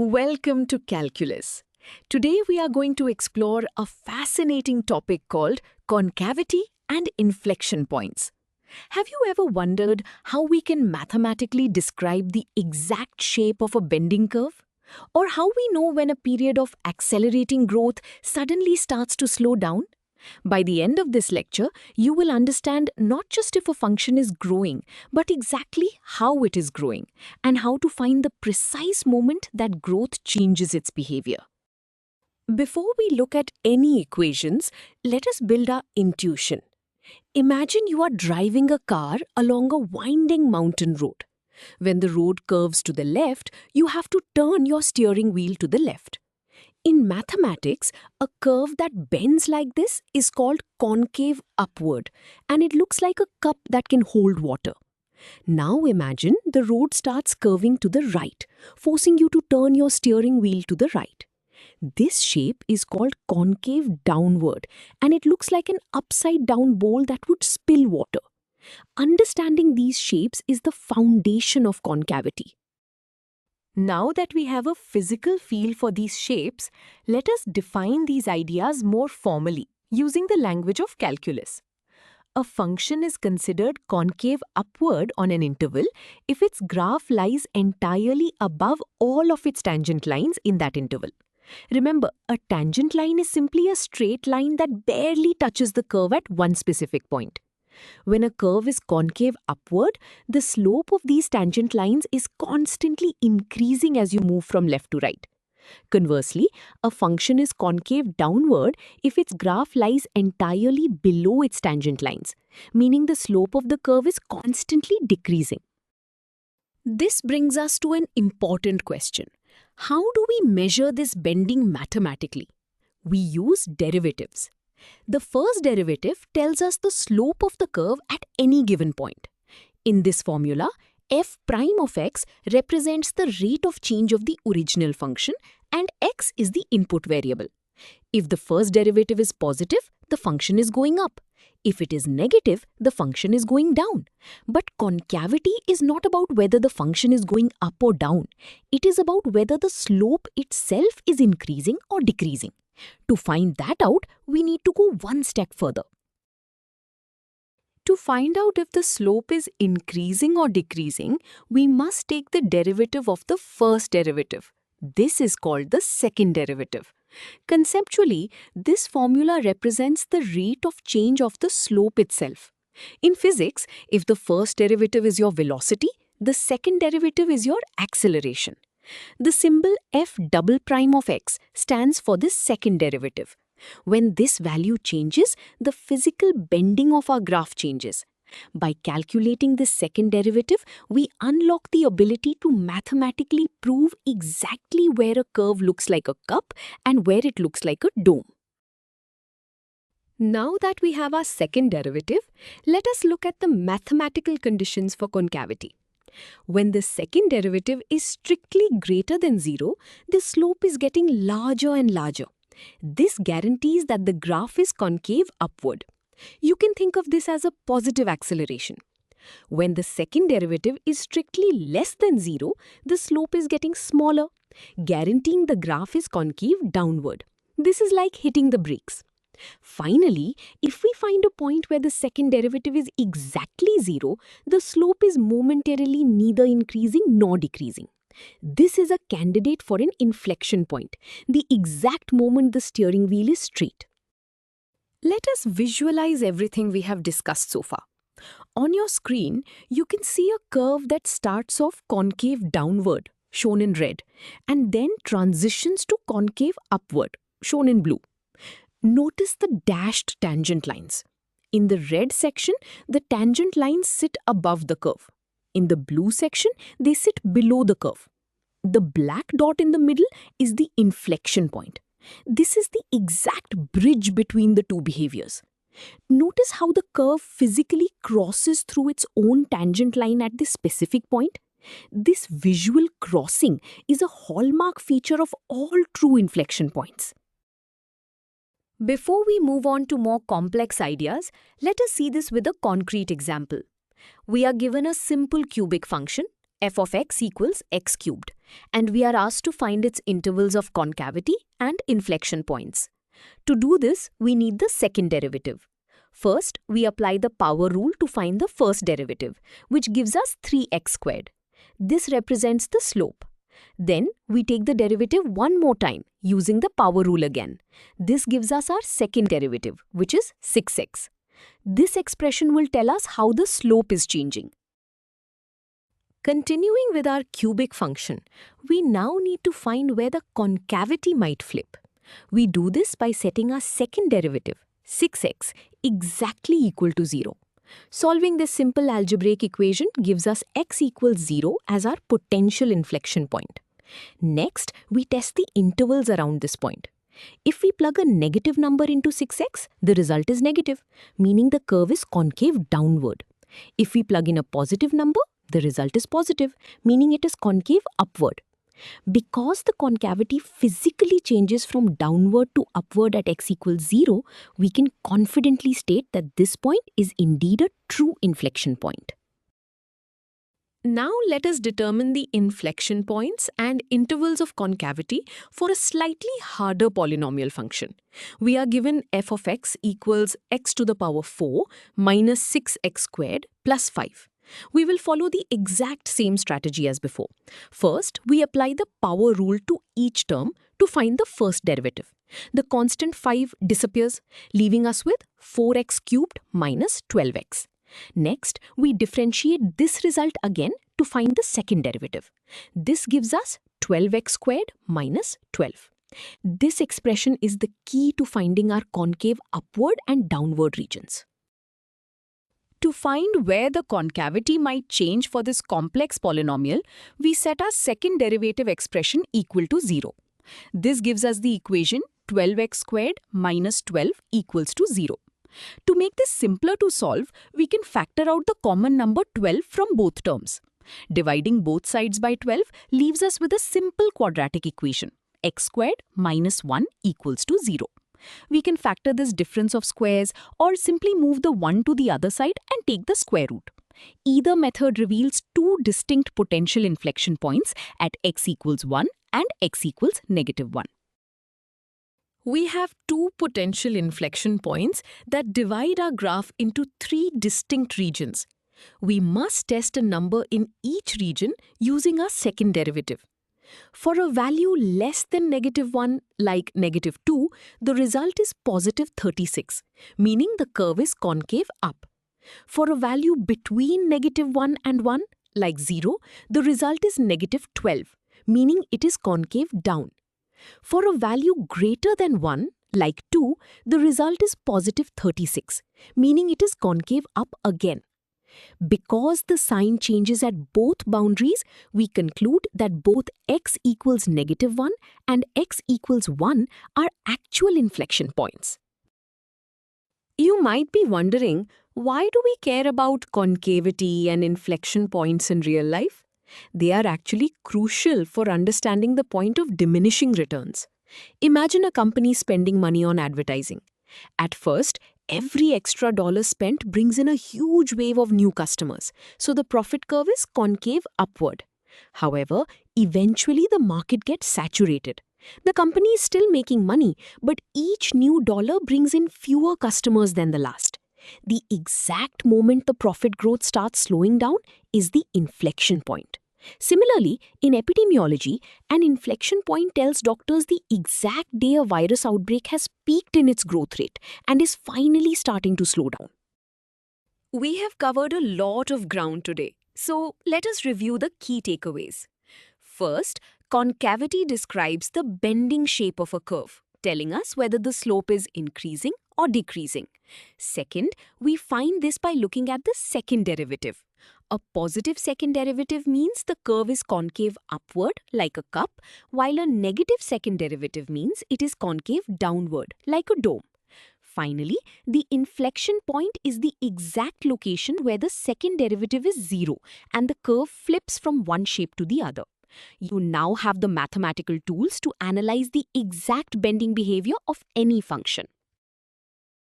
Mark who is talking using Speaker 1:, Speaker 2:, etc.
Speaker 1: Welcome to Calculus. Today we are going to explore a fascinating topic called concavity and inflection points. Have you ever wondered how we can mathematically describe the exact shape of a bending curve? Or how we know when a period of accelerating growth suddenly starts to slow down? By the end of this lecture, you will understand not just if a function is growing, but exactly how it is growing and how to find the precise moment that growth changes its behavior. Before we look at any equations, let us build our intuition. Imagine you are driving a car along a winding mountain road. When the road curves to the left, you have to turn your steering wheel to the left. In mathematics, a curve that bends like this is called concave upward, and it looks like a cup that can hold water. Now imagine the road starts curving to the right, forcing you to turn your steering wheel to the right. This shape is called concave downward, and it looks like an upside-down bowl that would spill water. Understanding these shapes is the foundation of concavity. Now that we have a physical feel for these shapes, let us define these ideas more formally, using the language of calculus. A function is considered concave upward on an interval if its graph lies entirely above all of its tangent lines in that interval. Remember, a tangent line is simply a straight line that barely touches the curve at one specific point. When a curve is concave upward, the slope of these tangent lines is constantly increasing as you move from left to right. Conversely, a function is concave downward if its graph lies entirely below its tangent lines, meaning the slope of the curve is constantly decreasing. This brings us to an important question. How do we measure this bending mathematically? We use derivatives. The first derivative tells us the slope of the curve at any given point. In this formula, f prime of x represents the rate of change of the original function and x is the input variable. If the first derivative is positive, the function is going up. If it is negative, the function is going down. But concavity is not about whether the function is going up or down. It is about whether the slope itself is increasing or decreasing. To find that out, we need to go one step further. To find out if the slope is increasing or decreasing, we must take the derivative of the first derivative. This is called the second derivative. Conceptually, this formula represents the rate of change of the slope itself. In physics, if the first derivative is your velocity, the second derivative is your acceleration. The symbol f double prime of x stands for this second derivative. When this value changes, the physical bending of our graph changes. By calculating this second derivative, we unlock the ability to mathematically prove exactly where a curve looks like a cup and where it looks like a dome. Now that we have our second derivative, let us look at the mathematical conditions for concavity. When the second derivative is strictly greater than 0, the slope is getting larger and larger. This guarantees that the graph is concave upward. You can think of this as a positive acceleration. When the second derivative is strictly less than 0, the slope is getting smaller, guaranteeing the graph is concave downward. This is like hitting the brakes. Finally, if we find a point where the second derivative is exactly 0, the slope is momentarily neither increasing nor decreasing. This is a candidate for an inflection point, the exact moment the steering wheel is straight. Let us visualize everything we have discussed so far. On your screen, you can see a curve that starts off concave downward, shown in red, and then transitions to concave upward, shown in blue. Notice the dashed tangent lines. In the red section, the tangent lines sit above the curve. In the blue section, they sit below the curve. The black dot in the middle is the inflection point. This is the exact bridge between the two behaviors. Notice how the curve physically crosses through its own tangent line at this specific point. This visual crossing is a hallmark feature of all true inflection points. Before we move on to more complex ideas, let us see this with a concrete example. We are given a simple cubic function, f of x equals x cubed, and we are asked to find its intervals of concavity and inflection points. To do this, we need the second derivative. First, we apply the power rule to find the first derivative, which gives us 3x squared. This represents the slope. Then, we take the derivative one more time, using the power rule again. This gives us our second derivative, which is 6x. This expression will tell us how the slope is changing. Continuing with our cubic function, we now need to find where the concavity might flip. We do this by setting our second derivative, 6x, exactly equal to 0. Solving this simple algebraic equation gives us x equals 0 as our potential inflection point. Next, we test the intervals around this point. If we plug a negative number into 6x, the result is negative, meaning the curve is concave downward. If we plug in a positive number, the result is positive, meaning it is concave upward. Because the concavity physically changes from downward to upward at x equals 0, we can confidently state that this point is indeed a true inflection point. Now let us determine the inflection points and intervals of concavity for a slightly harder polynomial function. We are given f of x equals x to the power 4 minus 6x squared plus 5. We will follow the exact same strategy as before. First, we apply the power rule to each term to find the first derivative. The constant 5 disappears, leaving us with 4x cubed minus 12x. Next, we differentiate this result again to find the second derivative. This gives us 12x squared minus 12. This expression is the key to finding our concave upward and downward regions. To find where the concavity might change for this complex polynomial, we set our second derivative expression equal to 0. This gives us the equation 12x squared minus 12 equals to 0. To make this simpler to solve, we can factor out the common number 12 from both terms. Dividing both sides by 12 leaves us with a simple quadratic equation, x squared minus 1 equals to 0. We can factor this difference of squares or simply move the 1 to the other side and take the square root. Either method reveals two distinct potential inflection points at x equals 1 and x equals negative 1. We have two potential inflection points that divide our graph into three distinct regions. We must test a number in each region using our second derivative. For a value less than negative 1, like negative 2, the result is positive 36, meaning the curve is concave up. For a value between negative 1 and 1, like 0, the result is negative 12, meaning it is concave down. For a value greater than 1, like 2, the result is positive 36, meaning it is concave up again. Because the sign changes at both boundaries, we conclude that both x equals negative 1 and x equals 1 are actual inflection points. You might be wondering, why do we care about concavity and inflection points in real life? They are actually crucial for understanding the point of diminishing returns. Imagine a company spending money on advertising. At first, every extra dollar spent brings in a huge wave of new customers, so the profit curve is concave upward. However, eventually the market gets saturated. The company is still making money, but each new dollar brings in fewer customers than the last. The exact moment the profit growth starts slowing down is the inflection point. Similarly, in epidemiology, an inflection point tells doctors the exact day a virus outbreak has peaked in its growth rate and is finally starting to slow down. We have covered a lot of ground today, so let us review the key takeaways. First, concavity describes the bending shape of a curve, telling us whether the slope is increasing or decreasing. Second, we find this by looking at the second derivative. A positive second derivative means the curve is concave upward, like a cup, while a negative second derivative means it is concave downward, like a dome. Finally, the inflection point is the exact location where the second derivative is 0 and the curve flips from one shape to the other. You now have the mathematical tools to analyze the exact bending behavior of any function.